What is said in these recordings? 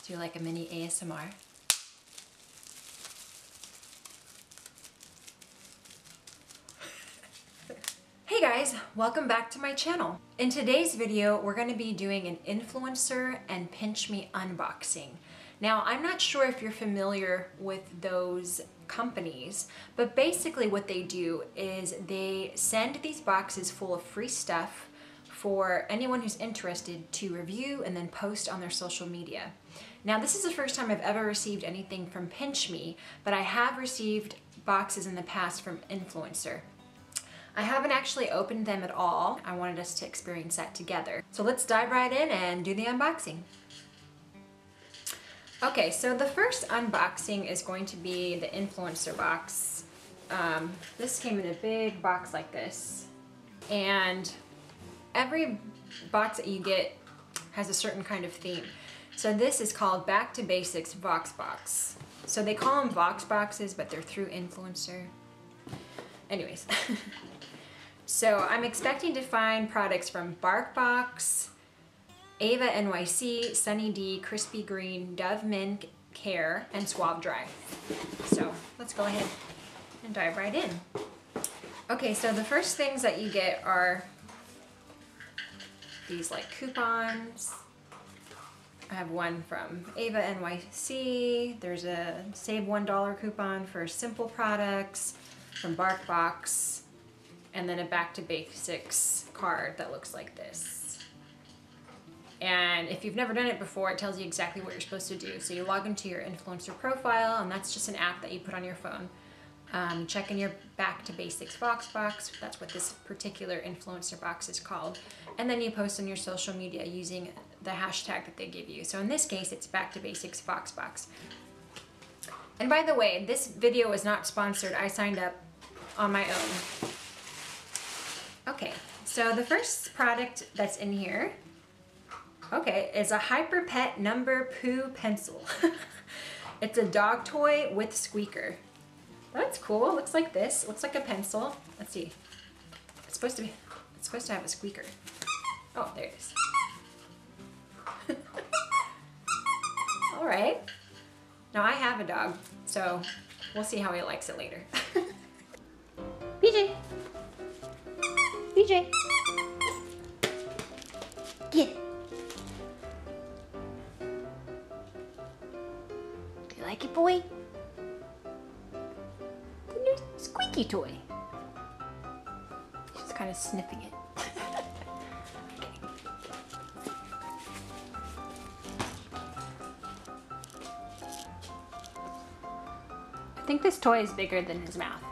do like a mini ASMR. Hey guys, welcome back to my channel. In today's video, we're going to be doing an Influenster and Pinchme unboxing. Now, I'm not sure if you're familiar with those companies, but basically what they do is they send these boxes full of free stuff for anyone who's interested to review and then post on their social media. Now, this is the first time I've ever received anything from Pinchme, but I have received boxes in the past from Influenster. I haven't actually opened them at all. I wanted us to experience that together. So let's dive right in and do the unboxing. Okay, so the first unboxing is going to be the Influencer box. This came in a big box like this. And every box that you get has a certain kind of theme. So this is called Back to Basics Voxbox. So they call them Voxboxes, but they're through Influencer. Anyways. So I'm expecting to find products from BarkBox, Ava NYC, Sunny D, Crispy Green, Dove Mint Care, and Suave Dry. So let's go ahead and dive right in. Okay, so the first things that you get are these like coupons. I have one from Ava NYC. There's a save $1 coupon for simple products from BarkBox. And then a Back to Basics card that looks like this. And if you've never done it before, it tells you exactly what you're supposed to do. So you log into your Influencer profile, and that's just an app that you put on your phone. Check in your Back to Basics Voxbox. That's what this particular Influencer box is called. And then you post on your social media using the hashtag that they give you. So in this case, it's Back to Basics Voxbox. And by the way, this video is not sponsored. I signed up on my own. Okay, so the first product that's in here, okay, is a Hyper Pet Number Poo pencil. It's a dog toy with squeaker. That's cool. It looks like this. It looks like a pencil. Let's see. It's supposed to have a squeaker. Oh, there it is. All right. Now I have a dog, so we'll see how he likes it later. BJ. BJ, get it. Do you like it, boy? The new squeaky toy. She's kind of sniffing it. Okay. I think this toy is bigger than his mouth.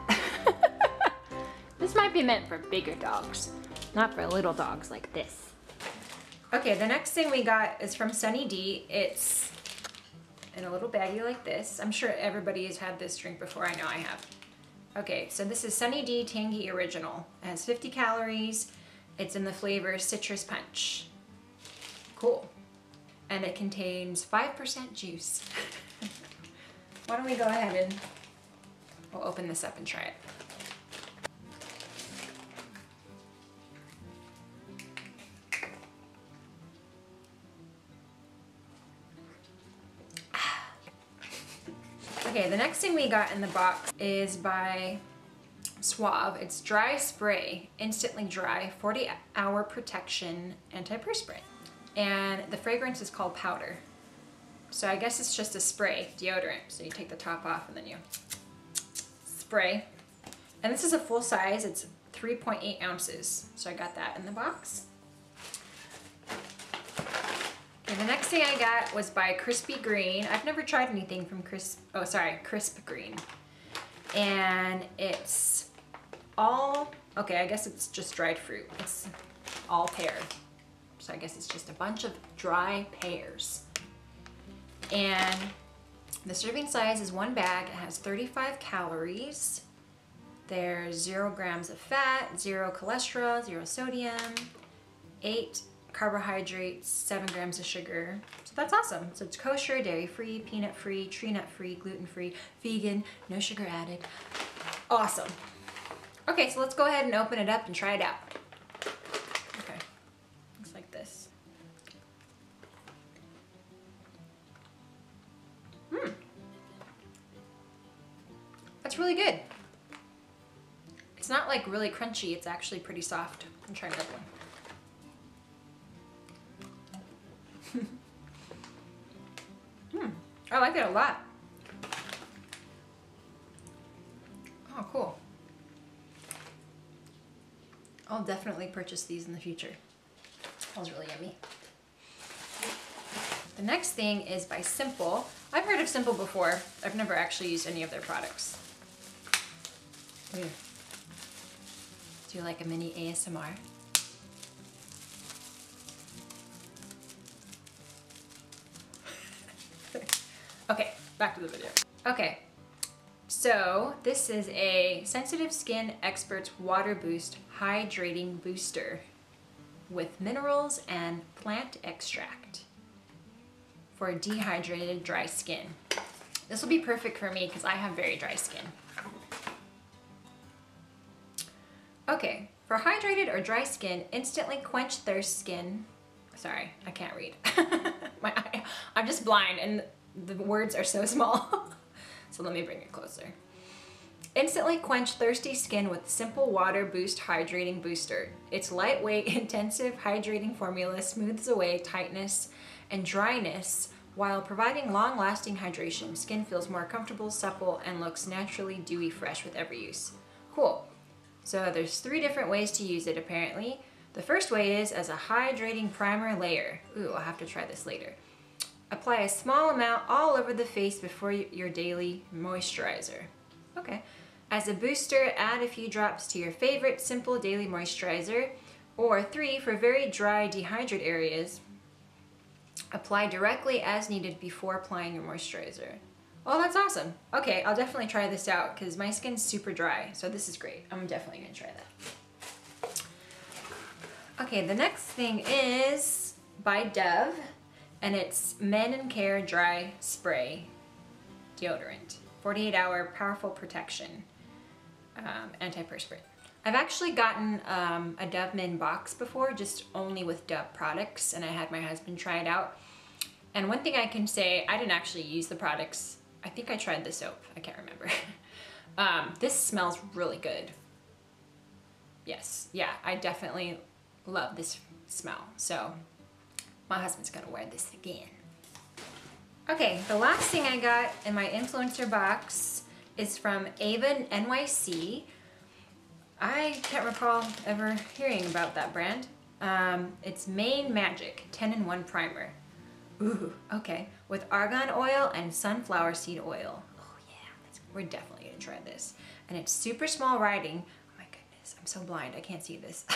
This might be meant for bigger dogs, not for little dogs like this. Okay, the next thing we got is from Sunny D. It's in a little baggie like this. I'm sure everybody has had this drink before. I know I have. Okay, so this is Sunny D Tangy Original. It has 50 calories. It's in the flavor Citrus Punch. Cool. And it contains 5% juice. Why don't we go ahead and we'll open this up and try it. Okay, the next thing we got in the box is by Suave. It's Dry Spray, Instantly Dry, 40-hour Protection Antiperspirant. And the fragrance is called Powder. So I guess it's just a spray deodorant. So you take the top off and then you spray. And this is a full size. It's 3.8 ounces. So I got that in the box. And the next thing I got was by Crispy Green. I've never tried anything from Crisp Green. And it's all, okay, I guess it's just dried fruit. It's all pear. So I guess it's just a bunch of dry pears. And the serving size is one bag. It has 35 calories. There's 0 grams of fat, 0 cholesterol, 0 sodium, 8 carbohydrates, 7 grams of sugar. So that's awesome. So it's kosher, dairy-free, peanut-free, tree nut-free, gluten-free, vegan, no sugar added. Awesome. Okay, so let's go ahead and open it up and try it out. Okay, looks like this. That's really good. It's not like really crunchy, it's actually pretty soft. I'm trying another one. I like it a lot. Oh, cool. I'll definitely purchase these in the future. That was really yummy. The next thing is by Simple. I've heard of Simple before. I've never actually used any of their products. Do you like a mini ASMR? Okay, back to the video. Okay, so this is a Sensitive Skin Experts Water Boost Hydrating Booster with minerals and plant extract for dehydrated dry skin. This will be perfect for me because I have very dry skin. Okay, for hydrated or dry skin, instantly quench thirst skin. Sorry, I can't read. I'm just blind and the words are so small. So let me bring it closer. Instantly quench thirsty skin with Simple Water Boost Hydrating Booster. Its lightweight, intensive hydrating formula smooths away tightness and dryness while providing long-lasting hydration. Skin feels more comfortable, supple, and looks naturally dewy fresh with every use. Cool. So there's 3 different ways to use it apparently. The first way is as a hydrating primer layer. Ooh, I'll have to try this later. Apply a small amount all over the face before your daily moisturizer. Okay. As a booster, add a few drops to your favorite Simple Daily Moisturizer. Or 3, for very dry, dehydrated areas, apply directly as needed before applying your moisturizer. Oh, that's awesome. Okay, I'll definitely try this out because my skin's super dry, so this is great. I'm definitely gonna try that. Okay, the next thing is by Dove, and it's Men & Care Dry Spray Deodorant. 48-hour powerful protection, antiperspirant. I've actually gotten a Dove Men box before, just only with Dove products, and I had my husband try it out. And one thing I can say, I didn't actually use the products. I think I tried the soap, I can't remember. This smells really good. Yes, yeah, I definitely love this smell. So my husband's gonna wear this again. Okay, the last thing I got in my influencer box is from Ava NYC. I can't recall ever hearing about that brand. It's Main Magic 10-in-1 Primer. Ooh, okay. With argan oil and sunflower seed oil. Oh yeah, we're definitely gonna try this. And it's super small writing. Oh my goodness, I'm so blind, I can't see this.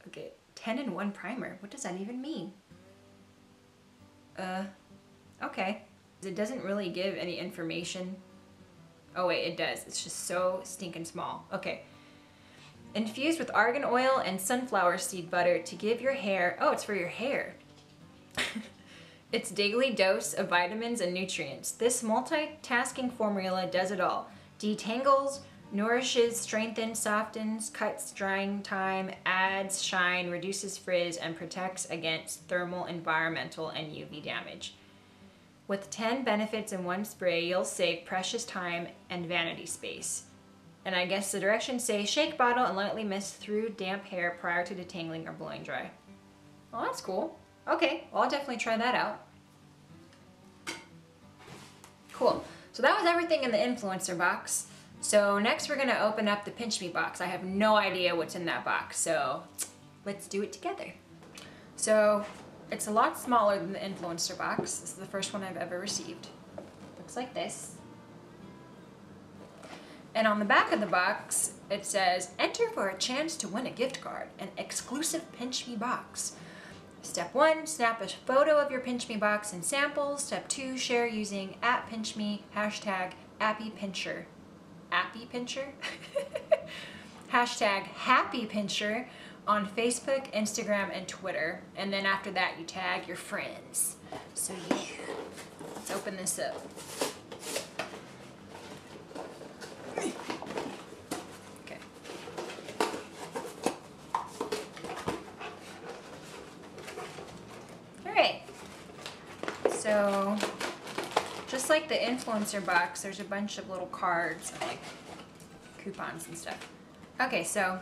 Okay, 10-in-1 primer. What does that even mean? Okay. It doesn't really give any information. Oh wait, it does. It's just so stinking small. Okay. Infused with argan oil and sunflower seed butter to give your hair, oh, it's for your hair. Its daily dose of vitamins and nutrients. This multitasking formula does it all. Detangles, nourishes, strengthens, softens, cuts drying time, adds shine, reduces frizz, and protects against thermal, environmental, and UV damage. With 10 benefits in one spray, you'll save precious time and vanity space. And I guess the directions say, shake bottle and lightly mist through damp hair prior to detangling or blowing dry. Well, that's cool. Okay, well, I'll definitely try that out. Cool. So that was everything in the influencer box. So next we're gonna open up the Pinchme box. I have no idea what's in that box, so let's do it together. So it's a lot smaller than the influencer box. This is the first one I've ever received. Looks like this. And on the back of the box, it says, enter for a chance to win a gift card, an exclusive Pinchme box. Step 1, snap a photo of your Pinchme box and samples. Step 2, share using @Pinchme, hashtag #AppyPincher. #AppyPincher? Hashtag #HappyPincher on Facebook, Instagram, and Twitter. And then after that, you tag your friends. So yeah, let's open this up. Okay. All right. So just like the influencer box, there's a bunch of little cards and like coupons and stuff. Okay, so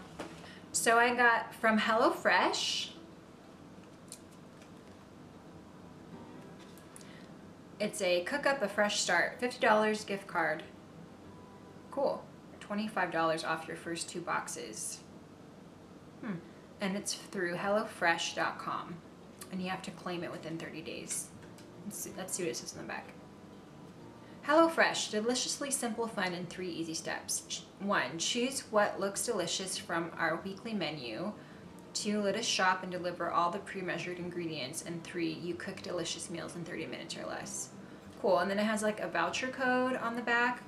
I got from HelloFresh. It's a Cook Up a Fresh Start, $50 gift card. Cool. $25 off your first 2 boxes. And it's through HelloFresh.com. And you have to claim it within 30 days. Let's see what it says on the back. HelloFresh, deliciously simple, fun, in 3 easy steps. 1, choose what looks delicious from our weekly menu. 2, let us shop and deliver all the pre-measured ingredients. And 3, you cook delicious meals in 30 minutes or less. Cool, and then it has like a voucher code on the back.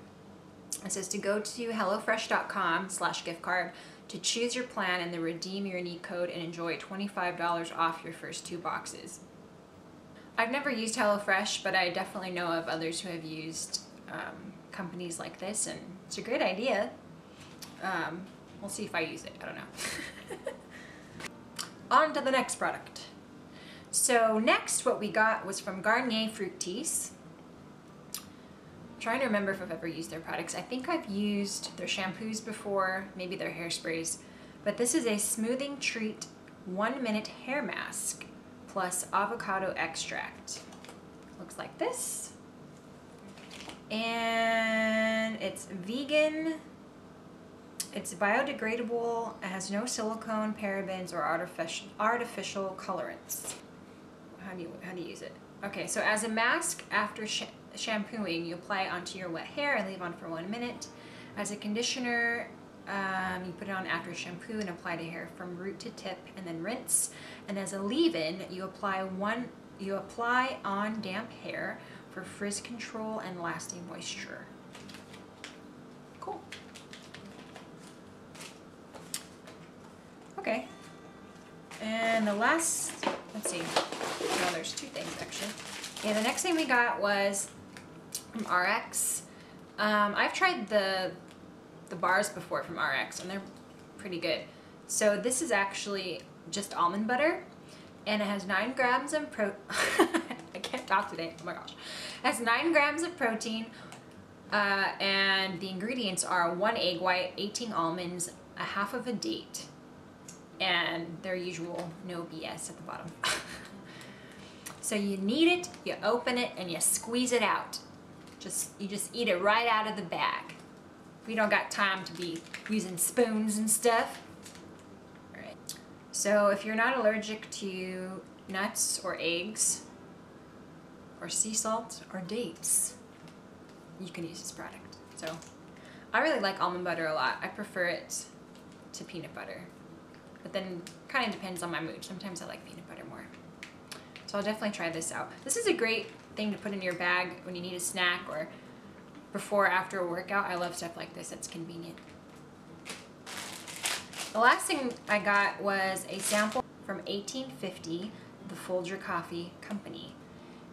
It says to go to HelloFresh.com/gift card to choose your plan and then redeem your unique code and enjoy $25 off your first 2 boxes. I've never used HelloFresh, but I definitely know of others who have used companies like this, and it's a great idea. We'll see if I use it, I don't know. On to the next product. So next what we got was from Garnier Fructis. I'm trying to remember if I've ever used their products. I think I've used their shampoos before, maybe their hairsprays, but this is a smoothing treat 1-minute hair mask plus avocado extract. Looks like this. And it's vegan, it's biodegradable, it has no silicone, parabens, or artificial colorants. How do you use it? Okay, so as a mask after shampooing, you apply it onto your wet hair and leave on for 1 minute. As a conditioner, you put it on after shampoo and apply to hair from root to tip and then rinse. And as a leave-in, you apply on damp hair for frizz control and lasting moisture. Cool. Okay. And the last, let's see, no, there's 2 things actually. Yeah, the next thing we got was from RX. I've tried the bars before from RX and they're pretty good. So this is actually just almond butter and it has 9 grams of I can't talk today, oh my gosh. It has 9 grams of protein and the ingredients are 1 egg white, 18 almonds, a half of a date, and their usual no BS at the bottom. So you knead it, you open it, and you squeeze it out. You just eat it right out of the bag. We don't got time to be using spoons and stuff. All right. So if you're not allergic to nuts or eggs or sea salt or dates, you can use this product. So I really like almond butter a lot. I prefer it to peanut butter, but then kind of depends on my mood. Sometimes I like peanut butter more. So I'll definitely try this out. This is a great thing to put in your bag when you need a snack or before or after a workout. I love stuff like this, it's convenient. The last thing I got was a sample from 1850, the Folger Coffee Company,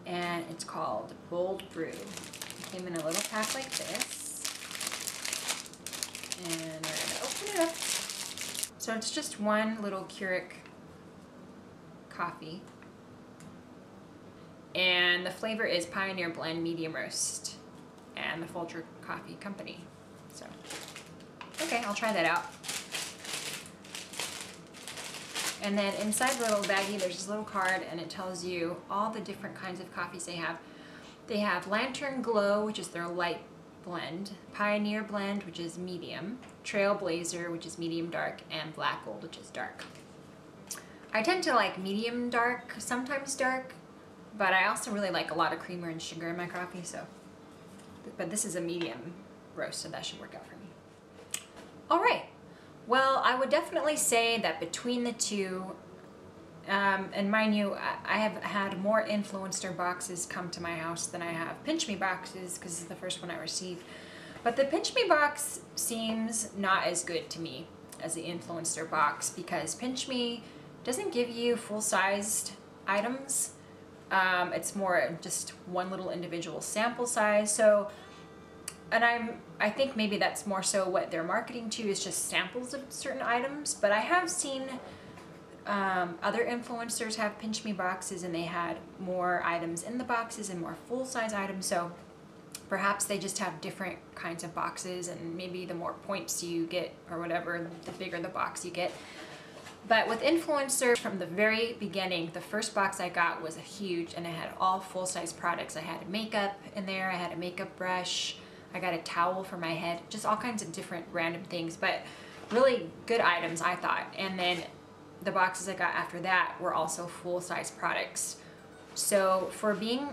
and it's called Bold Brew. It came in a little pack like this, and we're gonna open it up. So it's just one little Keurig coffee, and the flavor is Pioneer Blend Medium Roast and the Folger Coffee Company. So, okay, I'll try that out. And then inside the little baggie, there's this little card, and it tells you all the different kinds of coffees they have. They have Lantern Glow, which is their light blend, Pioneer Blend, which is medium, Trailblazer, which is medium dark, and Black Gold, which is dark. I tend to like medium dark, sometimes dark, but I also really like a lot of creamer and sugar in my coffee, so. But this is a medium roast, so that should work out for me. All right, well, I would definitely say that between the two, and mind you, I have had more Influenster boxes come to my house than I have Pinchme boxes, because this is the first one I received. But the Pinchme box seems not as good to me as the Influencer box, because Pinchme doesn't give you full-sized items. It's more just one little individual sample size. So, and I think maybe that's more so what they're marketing to, is just samples of certain items. But I have seen other influencers have Pinchme boxes, and they had more items in the boxes and more full-size items. So Perhaps they just have different kinds of boxes, and maybe the more points you get or whatever, the bigger the box you get. But with Influenster, from the very beginning, the first box I got was huge, and it had all full-size products. I had makeup in there, I had a makeup brush, I got a towel for my head, just all kinds of different random things, but really good items, I thought. And then the boxes I got after that were also full-size products. So for being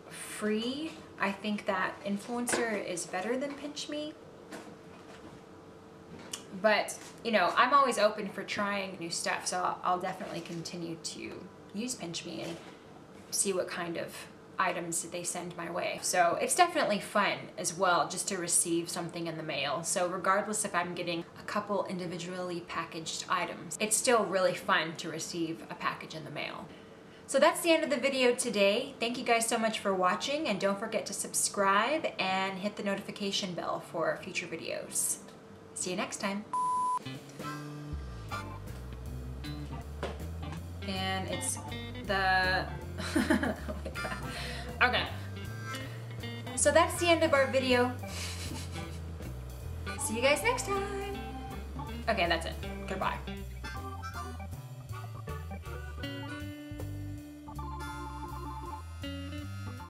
free, I think that Influenster is better than Pinchme. But, you know, I'm always open for trying new stuff, so I'll definitely continue to use Pinchme and see what kind of items they send my way. So it's definitely fun as well just to receive something in the mail. So regardless if I'm getting a couple individually packaged items, it's still really fun to receive a package in the mail. So that's the end of the video today. Thank you guys so much for watching, and don't forget to subscribe and hit the notification bell for future videos. See you next time. And it's the... oh my God. Okay. So that's the end of our video. See you guys next time. Okay, that's it. Goodbye.